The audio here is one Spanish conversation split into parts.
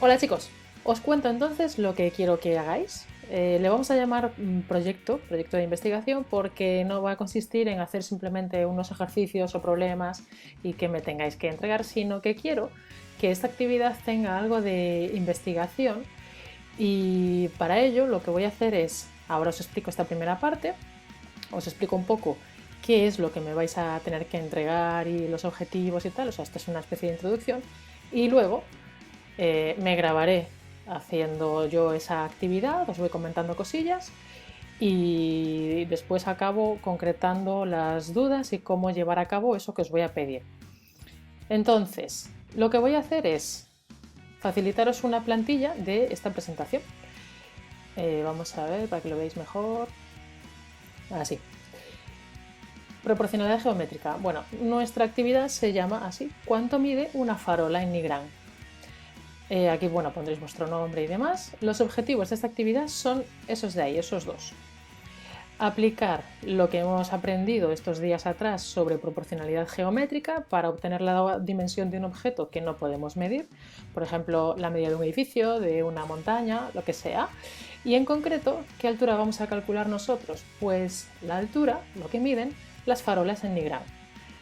Hola chicos, os cuento entonces lo que quiero que hagáis. Le vamos a llamar proyecto de investigación, porque no va a consistir en hacer simplemente unos ejercicios o problemas y que me tengáis que entregar, sino que quiero que esta actividad tenga algo de investigación y para ello lo que voy a hacer es, ahora os explico esta primera parte, os explico un poco qué es lo que me vais a tener que entregar y los objetivos y tal, o sea, esto es una especie de introducción y luego me grabaré haciendo yo esa actividad, os voy comentando cosillas y después acabo concretando las dudas y cómo llevar a cabo eso que os voy a pedir. Entonces, lo que voy a hacer es facilitaros una plantilla de esta presentación. Vamos a ver para que lo veáis mejor. Así. Proporcionalidad geométrica. Bueno, nuestra actividad se llama así: ¿cuánto mide una farola en Nigrán? Aquí, bueno, pondréis vuestro nombre y demás. Los objetivos de esta actividad son esos de ahí, esos dos. Aplicar lo que hemos aprendido estos días atrás sobre proporcionalidad geométrica para obtener la dimensión de un objeto que no podemos medir, por ejemplo, la medida de un edificio, de una montaña, lo que sea. Y en concreto, ¿qué altura vamos a calcular nosotros? Pues la altura, lo que miden las farolas en Nigrán.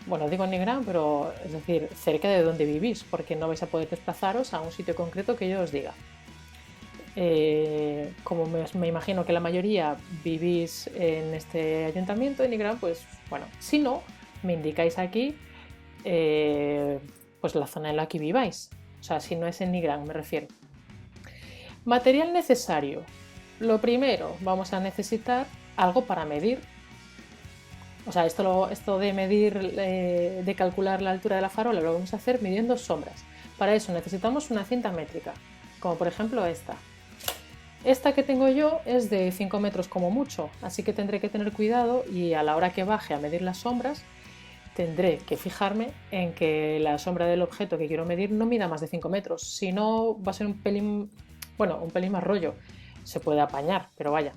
Bueno, digo en Nigrán, pero es decir, cerca de donde vivís, porque no vais a poder desplazaros a un sitio concreto que yo os diga. Como me imagino que la mayoría vivís en este ayuntamiento de Nigrán, pues bueno, si no, me indicáis aquí pues la zona en la que viváis. O sea, si no es en Nigrán, me refiero. Material necesario. Lo primero, vamos a necesitar algo para medir. O sea, esto de medir, de calcular la altura de la farola, lo vamos a hacer midiendo sombras. Para eso necesitamos una cinta métrica, como por ejemplo esta. Esta que tengo yo es de 5 metros como mucho, así que tendré que tener cuidado y a la hora que baje a medir las sombras tendré que fijarme en que la sombra del objeto que quiero medir no mida más de 5 metros, si no va a ser un pelín más rollo. Se puede apañar, pero vaya.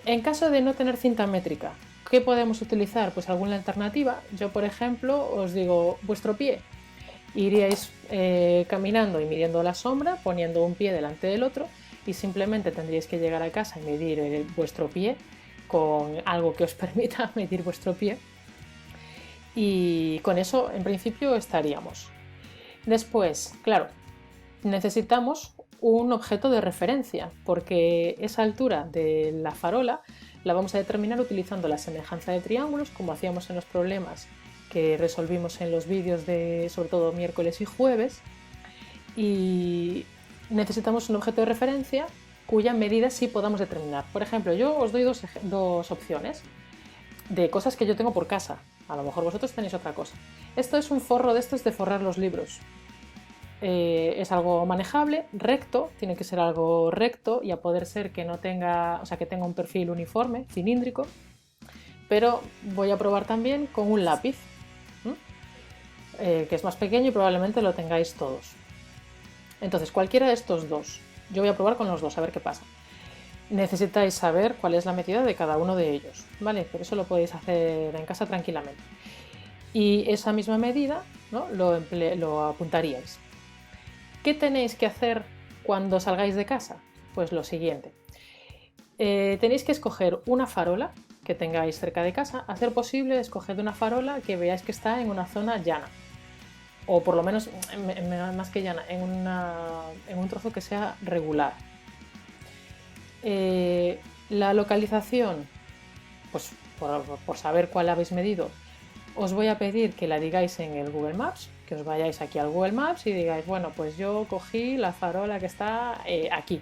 En caso de no tener cinta métrica, ¿qué podemos utilizar? Pues alguna alternativa. Yo, por ejemplo, os digo vuestro pie. Iríais caminando y midiendo la sombra, poniendo un pie delante del otro, y simplemente tendríais que llegar a casa y medir vuestro pie con algo que os permita medir vuestro pie. Y con eso, en principio, estaríamos. Después, claro, necesitamos un objeto de referencia, porque esa altura de la farola la vamos a determinar utilizando la semejanza de triángulos, como hacíamos en los problemas que resolvimos en los vídeos de sobre todo miércoles y jueves, y necesitamos un objeto de referencia cuya medida sí podamos determinar. Por ejemplo, yo os doy dos opciones de cosas que yo tengo por casa. A lo mejor vosotros tenéis otra cosa. Esto es un forro de estos de forrar los libros. Es algo manejable, recto, tiene que ser algo recto y a poder ser que no tenga, o sea, que tenga un perfil uniforme, cilíndrico, pero voy a probar también con un lápiz, que es más pequeño y probablemente lo tengáis todos. Entonces, cualquiera de estos dos, yo voy a probar con los dos a ver qué pasa. Necesitáis saber cuál es la medida de cada uno de ellos, ¿vale? Pero eso lo podéis hacer en casa tranquilamente. Y esa misma medida, ¿no?, lo apuntaríais. ¿Qué tenéis que hacer cuando salgáis de casa? Pues lo siguiente. Tenéis que escoger una farola que tengáis cerca de casa. A ser posible, escoged una farola que veáis que está en una zona llana. O por lo menos, más que llana, en un trozo que sea regular. La localización, pues por saber cuál habéis medido, os voy a pedir que la digáis en el Google Maps, que os vayáis aquí al Google Maps y digáis, bueno, pues yo cogí la farola que está aquí.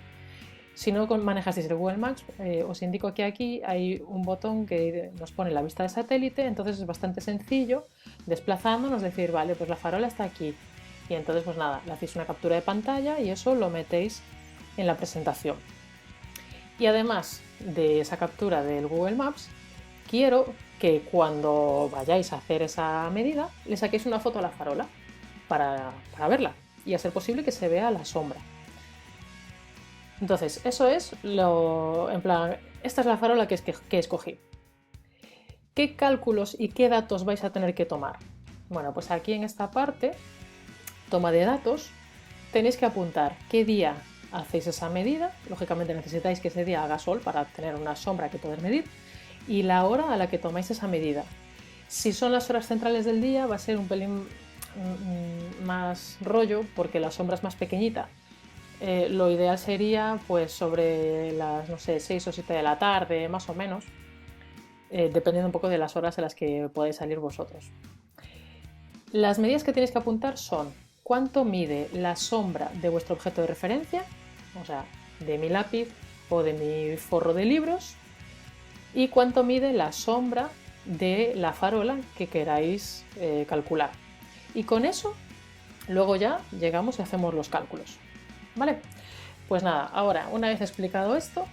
Si no manejasteis el Google Maps, os indico que aquí hay un botón que nos pone la vista de satélite, entonces es bastante sencillo desplazándonos, decir, vale, pues la farola está aquí. Y entonces, pues nada, le hacéis una captura de pantalla y eso lo metéis en la presentación. Y además de esa captura del Google Maps, quiero que cuando vayáis a hacer esa medida le saquéis una foto a la farola para verla y a ser posible que se vea la sombra. Entonces, eso es en plan, esta es la farola que escogí. ¿Qué cálculos y qué datos vais a tener que tomar? Bueno, pues aquí en esta parte, toma de datos, tenéis que apuntar qué día hacéis esa medida. Lógicamente necesitáis que ese día haga sol para tener una sombra que poder medir, y la hora a la que tomáis esa medida. Si son las horas centrales del día va a ser un pelín más rollo, porque la sombra es más pequeñita. Lo ideal sería pues sobre las, no sé, 6 o 7 de la tarde, más o menos, dependiendo un poco de las horas en las que podéis salir vosotros. Las medidas que tenéis que apuntar son cuánto mide la sombra de vuestro objeto de referencia, o sea, de mi lápiz o de mi forro de libros, y cuánto mide la sombra de la farola que queráis calcular. Y con eso luego ya llegamos y hacemos los cálculos. ¿Vale? Pues nada, ahora una vez explicado esto,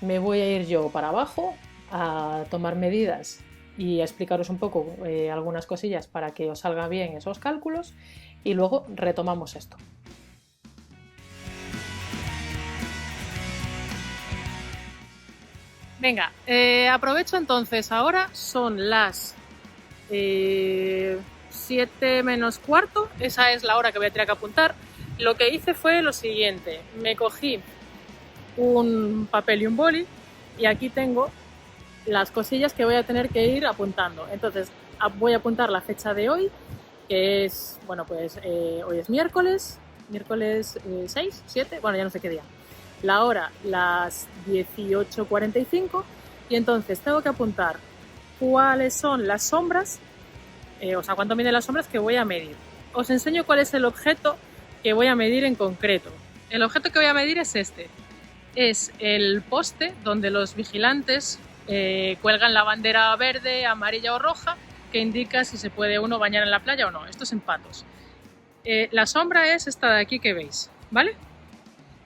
me voy a ir yo para abajo a tomar medidas y a explicaros un poco algunas cosillas para que os salgan bien esos cálculos, y luego retomamos esto. Venga, aprovecho entonces, ahora son las 7 menos cuarto, esa es la hora que voy a tener que apuntar. Lo que hice fue lo siguiente: me cogí un papel y un boli, y aquí tengo las cosillas que voy a tener que ir apuntando. Entonces voy a apuntar la fecha de hoy, que es, bueno, pues hoy es miércoles 6, 7, bueno, ya no sé qué día. La hora, las 18:45, y entonces tengo que apuntar cuáles son las sombras, o sea, cuánto miden las sombras que voy a medir. Os enseño cuál es el objeto que voy a medir en concreto. El objeto que voy a medir es este. Es el poste donde los vigilantes cuelgan la bandera verde, amarilla o roja, que indica si se puede uno bañar en la playa o no. Esto es en Patos. La sombra es esta de aquí que veis, ¿vale?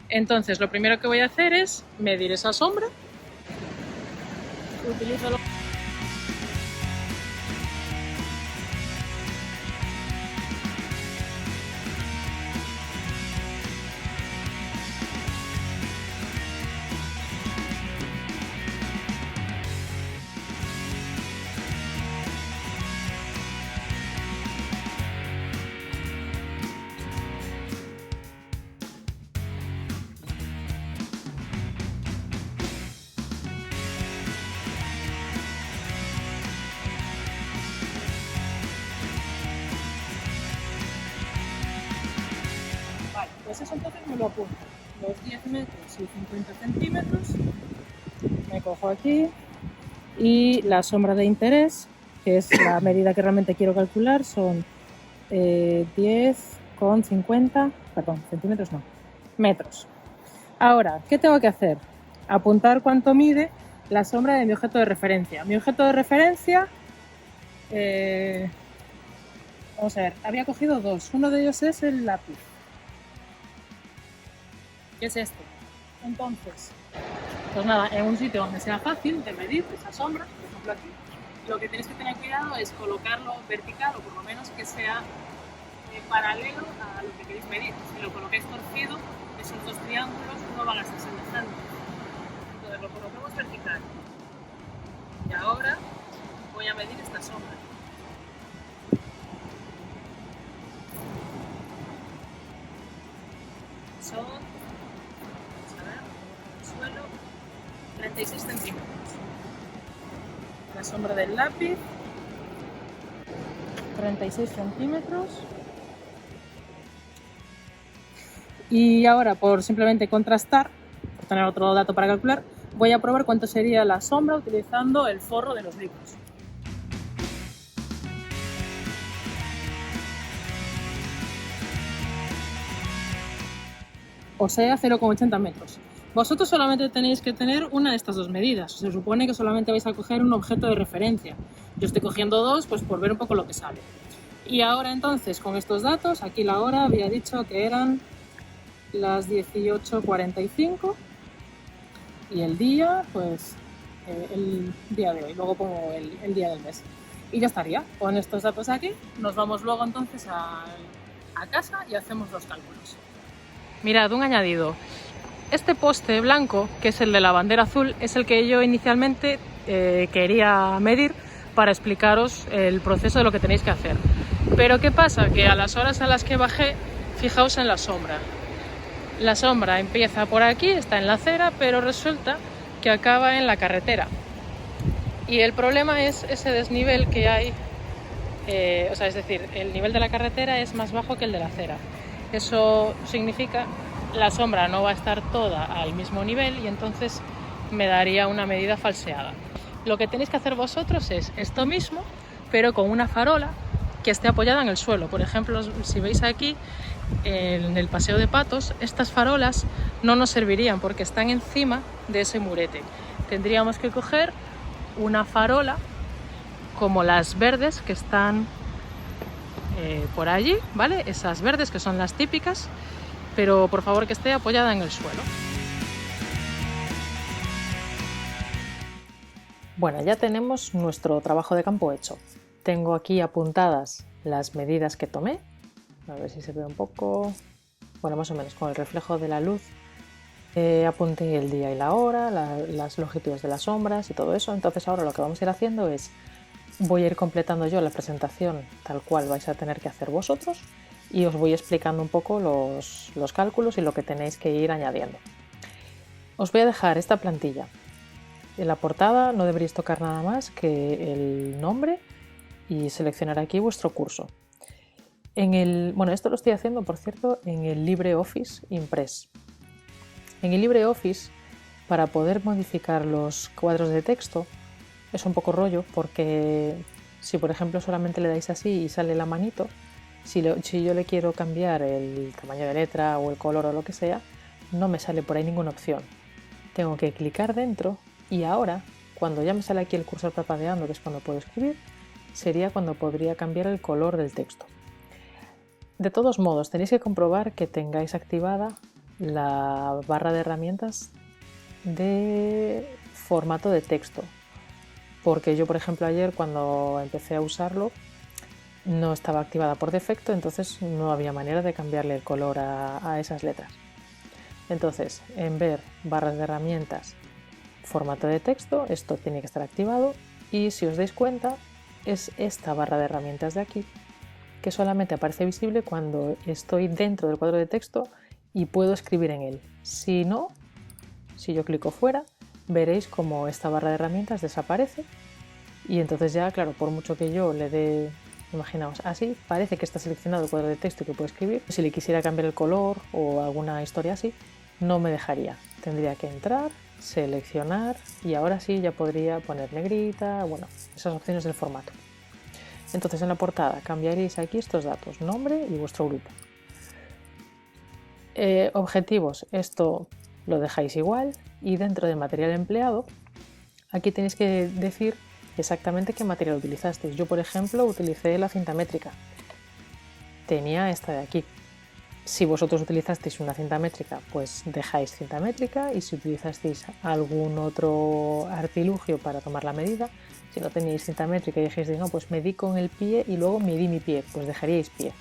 Entonces lo primero que voy a hacer es medir esa sombra. Utilizo pues eso, entonces me lo apunto. Los 10 metros y 50 centímetros. Me cojo aquí. Y la sombra de interés, que es la medida que realmente quiero calcular, son 10,50, perdón, centímetros no, metros. Ahora, ¿qué tengo que hacer? Apuntar cuánto mide la sombra de mi objeto de referencia. Mi objeto de referencia, vamos a ver, había cogido dos. Uno de ellos es el lápiz, que es este. Entonces, pues nada, en un sitio donde sea fácil de medir esa sombra, por ejemplo aquí, lo que tenéis que tener cuidado es colocarlo vertical, o por lo menos que sea paralelo a lo que queréis medir. Si lo colocáis torcido, esos dos triángulos no van a ser semejantes. Entonces lo colocamos vertical. Y ahora voy a medir esta sombra. Son, vamos a ver, suelo, 36 centímetros. La sombra del lápiz, 36 centímetros. Y ahora, por simplemente contrastar, por tener otro dato para calcular, voy a probar cuánto sería la sombra utilizando el forro de los libros. O sea, 0,80 metros. Vosotros solamente tenéis que tener una de estas dos medidas. Se supone que solamente vais a coger un objeto de referencia. Yo estoy cogiendo dos, pues por ver un poco lo que sale. Y ahora entonces, con estos datos, aquí la hora había dicho que eran las 18:45, y el día, pues el día de hoy. Luego pongo el día del mes. Y ya estaría. Con estos datos aquí, nos vamos luego entonces a casa y hacemos los cálculos. Mirad, un añadido. Este poste blanco, que es el de la bandera azul, es el que yo inicialmente quería medir para explicaros el proceso de lo que tenéis que hacer. Pero ¿qué pasa? Que a las horas a las que bajé, fijaos en la sombra. La sombra empieza por aquí, está en la acera, pero resulta que acaba en la carretera. Y el problema es ese desnivel que hay, es decir, el nivel de la carretera es más bajo que el de la acera. Eso significa que la sombra no va a estar toda al mismo nivel y entonces me daría una medida falseada. Lo que tenéis que hacer vosotros es esto mismo, pero con una farola que esté apoyada en el suelo. Por ejemplo, si veis aquí en el paseo de patos, estas farolas no nos servirían porque están encima de ese murete. Tendríamos que coger una farola como las verdes que están por allí, ¿vale? Esas verdes que son las típicas, pero por favor que esté apoyada en el suelo. Bueno, ya tenemos nuestro trabajo de campo hecho. Tengo aquí apuntadas las medidas que tomé. A ver si se ve un poco. Bueno, más o menos con el reflejo de la luz. Apunté el día y la hora, las longitudes de las sombras y todo eso. Entonces ahora lo que vamos a ir haciendo es, voy a ir completando yo la presentación tal cual vais a tener que hacer vosotros y os voy explicando un poco los cálculos y lo que tenéis que ir añadiendo. Os voy a dejar esta plantilla. En la portada no deberéis tocar nada más que el nombre y seleccionar aquí vuestro curso. Esto lo estoy haciendo, por cierto, en el LibreOffice Impress. En el LibreOffice, para poder modificar los cuadros de texto, es un poco rollo porque si por ejemplo solamente le dais así y sale la manito, si yo le quiero cambiar el tamaño de letra o el color o lo que sea, no me sale por ahí ninguna opción. Tengo que clicar dentro y ahora, cuando ya me sale aquí el cursor parpadeando, que es cuando puedo escribir, sería cuando podría cambiar el color del texto. De todos modos, tenéis que comprobar que tengáis activada la barra de herramientas de formato de texto, porque yo, por ejemplo, ayer cuando empecé a usarlo no estaba activada por defecto, entonces no había manera de cambiarle el color a esas letras. Entonces, en ver barras de herramientas, formato de texto, esto tiene que estar activado y si os dais cuenta es esta barra de herramientas de aquí que solamente aparece visible cuando estoy dentro del cuadro de texto y puedo escribir en él. Si no, si yo clico fuera, veréis como esta barra de herramientas desaparece y entonces ya, claro, por mucho que yo le dé, imaginaos, así, parece que está seleccionado el cuadro de texto y que puedo escribir. Si le quisiera cambiar el color o alguna historia así, no me dejaría. Tendría que entrar, seleccionar y ahora sí ya podría poner negrita, bueno, esas opciones del formato. Entonces en la portada cambiaréis aquí estos datos, nombre y vuestro grupo. Objetivos, esto lo dejáis igual y dentro de material empleado, aquí tenéis que decir exactamente qué material utilizasteis. Yo, por ejemplo, utilicé la cinta métrica. Tenía esta de aquí. Si vosotros utilizasteis una cinta métrica, pues dejáis cinta métrica y si utilizasteis algún otro artilugio para tomar la medida, si no teníais cinta métrica y dijisteis, no, pues medí con el pie y luego medí mi pie, pues dejaríais pie.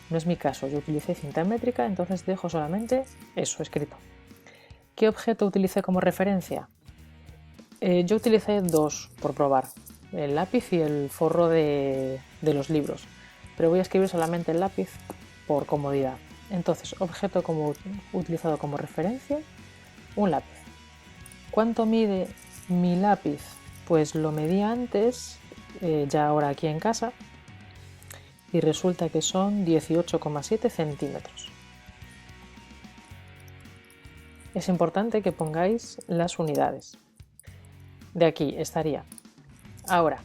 No es mi caso, yo utilicé cinta métrica, entonces dejo solamente eso escrito. ¿Qué objeto utilicé como referencia? Yo utilicé dos por probar, el lápiz y el forro de los libros, pero voy a escribir solamente el lápiz por comodidad. Entonces, objeto utilizado como referencia, un lápiz. ¿Cuánto mide mi lápiz? Pues lo medí antes, ya ahora aquí en casa, y resulta que son 18,7 centímetros. Es importante que pongáis las unidades. De aquí estaría. Ahora,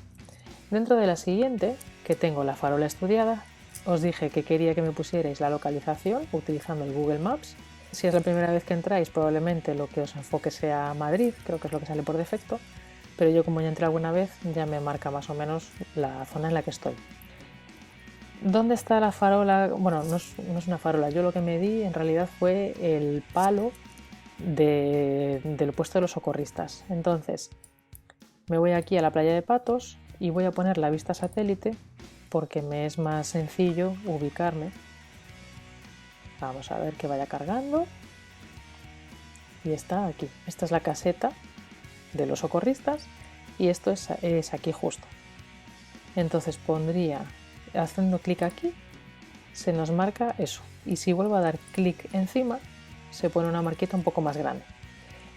dentro de la siguiente, que tengo la farola estudiada, os dije que quería que me pusierais la localización utilizando el Google Maps. Si es la primera vez que entráis, probablemente lo que os enfoque sea Madrid, creo que es lo que sale por defecto, pero yo como ya entré alguna vez, ya me marca más o menos la zona en la que estoy. ¿Dónde está la farola? Bueno, no es una farola, yo lo que me di en realidad fue el palo del puesto de los socorristas. Entonces, me voy aquí a la playa de Patos y voy a poner la vista satélite porque me es más sencillo ubicarme. Vamos a ver que vaya cargando. Y está aquí. Esta es la caseta de los socorristas y esto es aquí justo. Entonces pondría, haciendo clic aquí, se nos marca eso. Y si vuelvo a dar clic encima, se pone una marquita un poco más grande.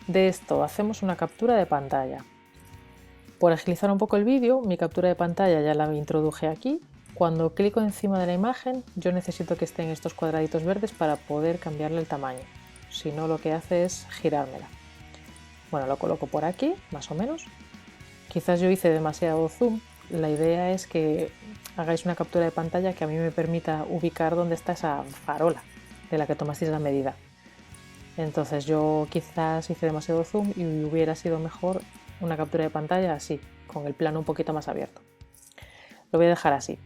De esto hacemos una captura de pantalla. Por agilizar un poco el vídeo, mi captura de pantalla ya la introduje aquí. Cuando clico encima de la imagen, yo necesito que estén estos cuadraditos verdes para poder cambiarle el tamaño. Si no, lo que hace es girármela. Bueno, lo coloco por aquí, más o menos. Quizás yo hice demasiado zoom. La idea es que hagáis una captura de pantalla que a mí me permita ubicar dónde está esa farola de la que tomasteis la medida. Entonces yo quizás hice demasiado zoom y hubiera sido mejor una captura de pantalla así, con el plano un poquito más abierto. Lo voy a dejar así.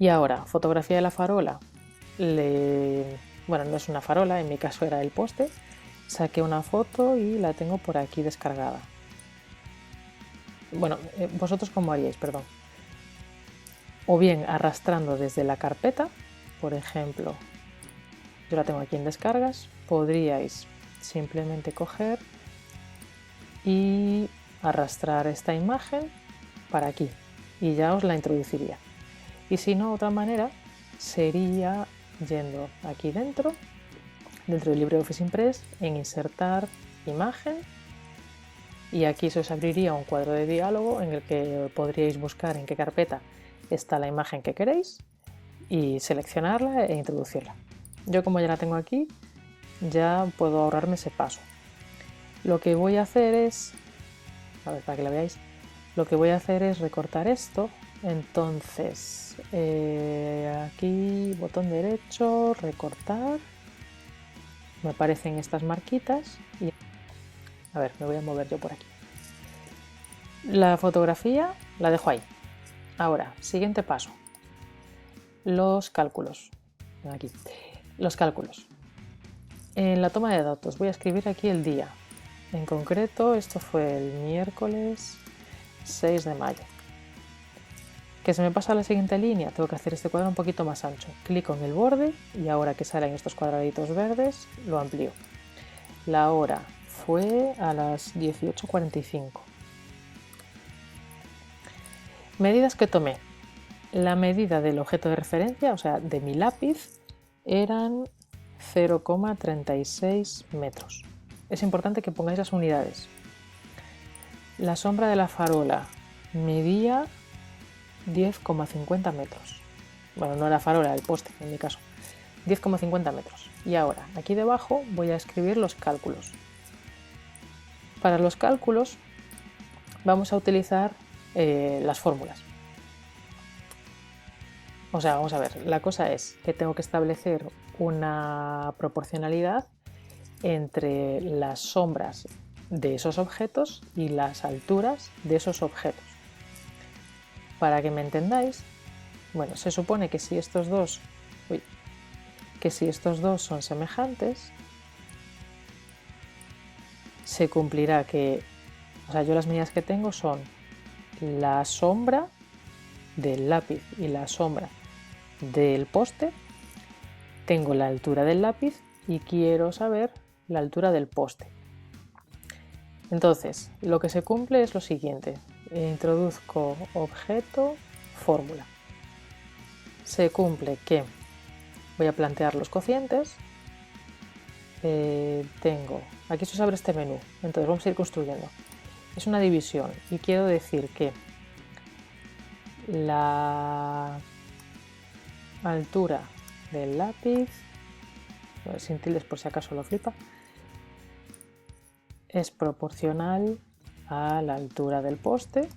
Y ahora, fotografía de la farola. Bueno, no es una farola, en mi caso era el poste. Saqué una foto y la tengo por aquí descargada. Bueno, vosotros cómo haríais, perdón. O bien arrastrando desde la carpeta, por ejemplo, yo la tengo aquí en descargas, podríais simplemente coger y arrastrar esta imagen para aquí y ya os la introduciría. Y si no, otra manera sería yendo aquí dentro del LibreOffice Impress, en insertar imagen, y aquí se os abriría un cuadro de diálogo en el que podríais buscar en qué carpeta está la imagen que queréis y seleccionarla e introducirla. Yo, como ya la tengo aquí, ya puedo ahorrarme ese paso. Lo que voy a hacer es, a ver, para que la veáis, lo que voy a hacer es recortar esto. Entonces, aquí botón derecho, recortar, me aparecen estas marquitas y, a ver, me voy a mover yo por aquí. La fotografía la dejo ahí. Ahora, siguiente paso, los cálculos. Aquí, los cálculos. En la toma de datos voy a escribir aquí el día. En concreto, esto fue el miércoles 6 de mayo. Que se me pasa a la siguiente línea, tengo que hacer este cuadro un poquito más ancho. Clico en el borde y ahora que salen estos cuadraditos verdes, lo amplío. La hora fue a las 18:45. Medidas que tomé. La medida del objeto de referencia, o sea, de mi lápiz, eran 0,36 metros. Es importante que pongáis las unidades. La sombra de la farola medía 10,50 metros. Bueno, no la farola, el poste en mi caso. 10,50 metros. Y ahora, aquí debajo voy a escribir los cálculos. Para los cálculos vamos a utilizar las fórmulas. O sea, vamos a ver, la cosa es que tengo que establecer una proporcionalidad entre las sombras de esos objetos y las alturas de esos objetos. Para que me entendáis, bueno, se supone que si estos dos, son semejantes, se cumplirá que, o sea, yo las medidas que tengo son la sombra del lápiz y la sombra del poste, tengo la altura del lápiz y quiero saber la altura del poste. Entonces, lo que se cumple es lo siguiente: introduzco objeto, fórmula. Se cumple que voy a plantear los cocientes. Aquí se os abre este menú, entonces vamos a ir construyendo. Es una división y quiero decir que la altura del lápiz, sin tildes por si acaso lo flipa, es proporcional a la altura del poste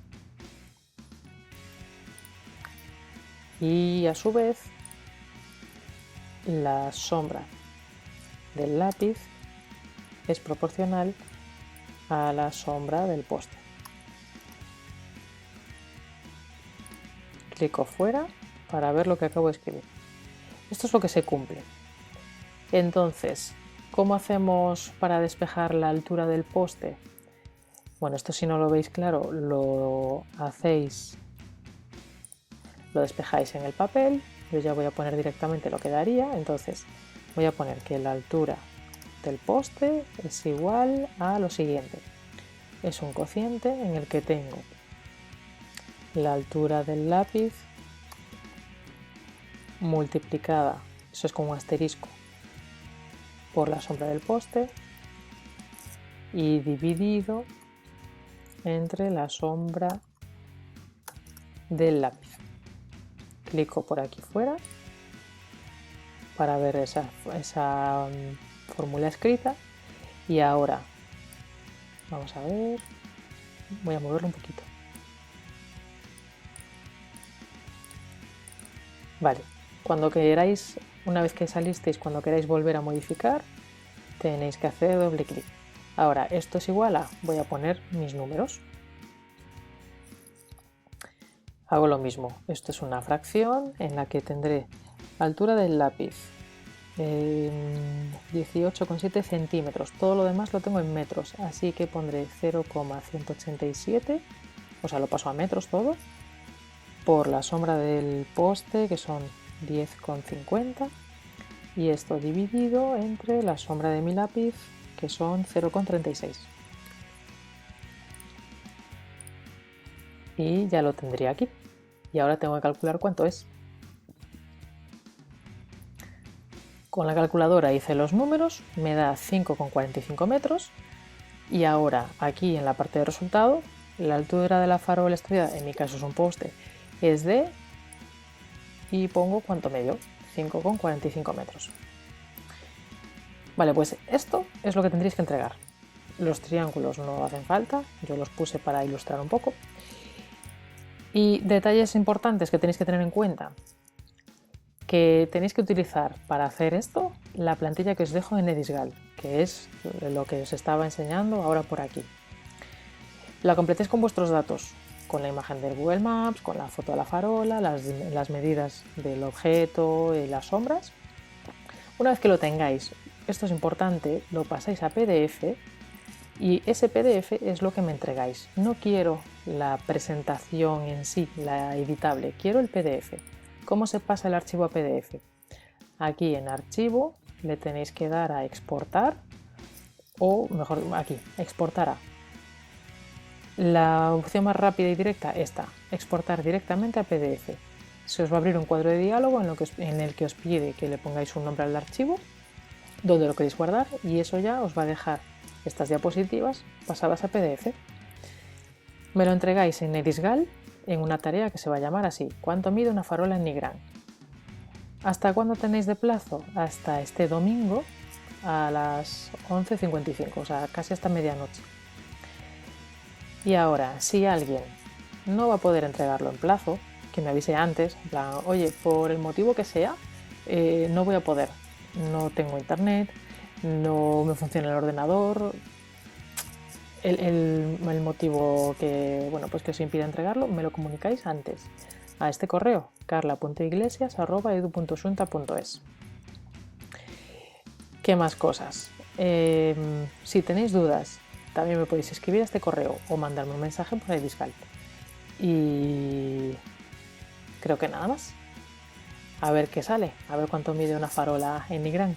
y a su vez la sombra del lápiz es proporcional a la sombra del poste. Clico fuera para ver lo que acabo de escribir. Esto es lo que se cumple. Entonces, ¿cómo hacemos para despejar la altura del poste? Bueno, esto, si no lo veis claro, lo despejáis en el papel. Yo ya voy a poner directamente lo que daría. Entonces voy a poner que la altura del poste es igual a lo siguiente. Es un cociente en el que tengo la altura del lápiz multiplicada, eso es como un asterisco, por la sombra del poste y dividido entre la sombra del lápiz. Clico por aquí fuera para ver esa fórmula escrita y ahora vamos a ver, voy a moverlo un poquito. Vale, cuando queráis, una vez que salisteis, cuando queráis volver a modificar, tenéis que hacer doble clic. Ahora, esto es igual a, voy a poner mis números. Hago lo mismo, esto es una fracción en la que tendré altura del lápiz 18,7 centímetros, todo lo demás lo tengo en metros, así que pondré 0,187, o sea, lo paso a metros todo, por la sombra del poste, que son 10,50, y esto dividido entre la sombra de mi lápiz, que son 0,36. Y ya lo tendría aquí. Y ahora tengo que calcular cuánto es. Con la calculadora hice los números, me da 5,45 metros. Y ahora aquí en la parte de resultado, la altura de la farola estudiada, en mi caso es un poste, es de, y pongo cuánto me dio, 5,45 metros. Vale, pues esto es lo que tendréis que entregar. Los triángulos no hacen falta, yo los puse para ilustrar un poco. Y detalles importantes que tenéis que tener en cuenta, que tenéis que utilizar para hacer esto la plantilla que os dejo en Edisgal, que es lo que os estaba enseñando ahora por aquí. La completéis con vuestros datos, con la imagen del Google Maps, con la foto de la farola, las medidas del objeto y las sombras. Una vez que lo tengáis, esto es importante, lo pasáis a PDF y ese PDF es lo que me entregáis. No quiero la presentación en sí, la editable, quiero el PDF. ¿Cómo se pasa el archivo a PDF? Aquí en archivo le tenéis que dar a exportar, o mejor aquí, exportar a. La opción más rápida y directa, esta, exportar directamente a PDF. Se os va a abrir un cuadro de diálogo en el que os pide que le pongáis un nombre al archivo, donde lo queréis guardar, y eso ya os va a dejar estas diapositivas pasadas a PDF. Me lo entregáis en Edisgal en una tarea que se va a llamar así: ¿cuánto mide una farola en Nigrán? ¿Hasta cuándo tenéis de plazo? Hasta este domingo a las 11:55, o sea, casi hasta medianoche. Y ahora, si alguien no va a poder entregarlo en plazo, que me avise antes, en plan, oye, por el motivo que sea, no voy a poder, no tengo internet, no me funciona el ordenador, el motivo que, bueno, pues que os impide entregarlo, me lo comunicáis antes a este correo, carla.iglesias@edu.xunta.es. ¿Qué más cosas? Si tenéis dudas, también me podéis escribir a este correo o mandarme un mensaje por Edisgal. Y creo que nada más. A ver qué sale, a ver cuánto mide una farola en Nigrán.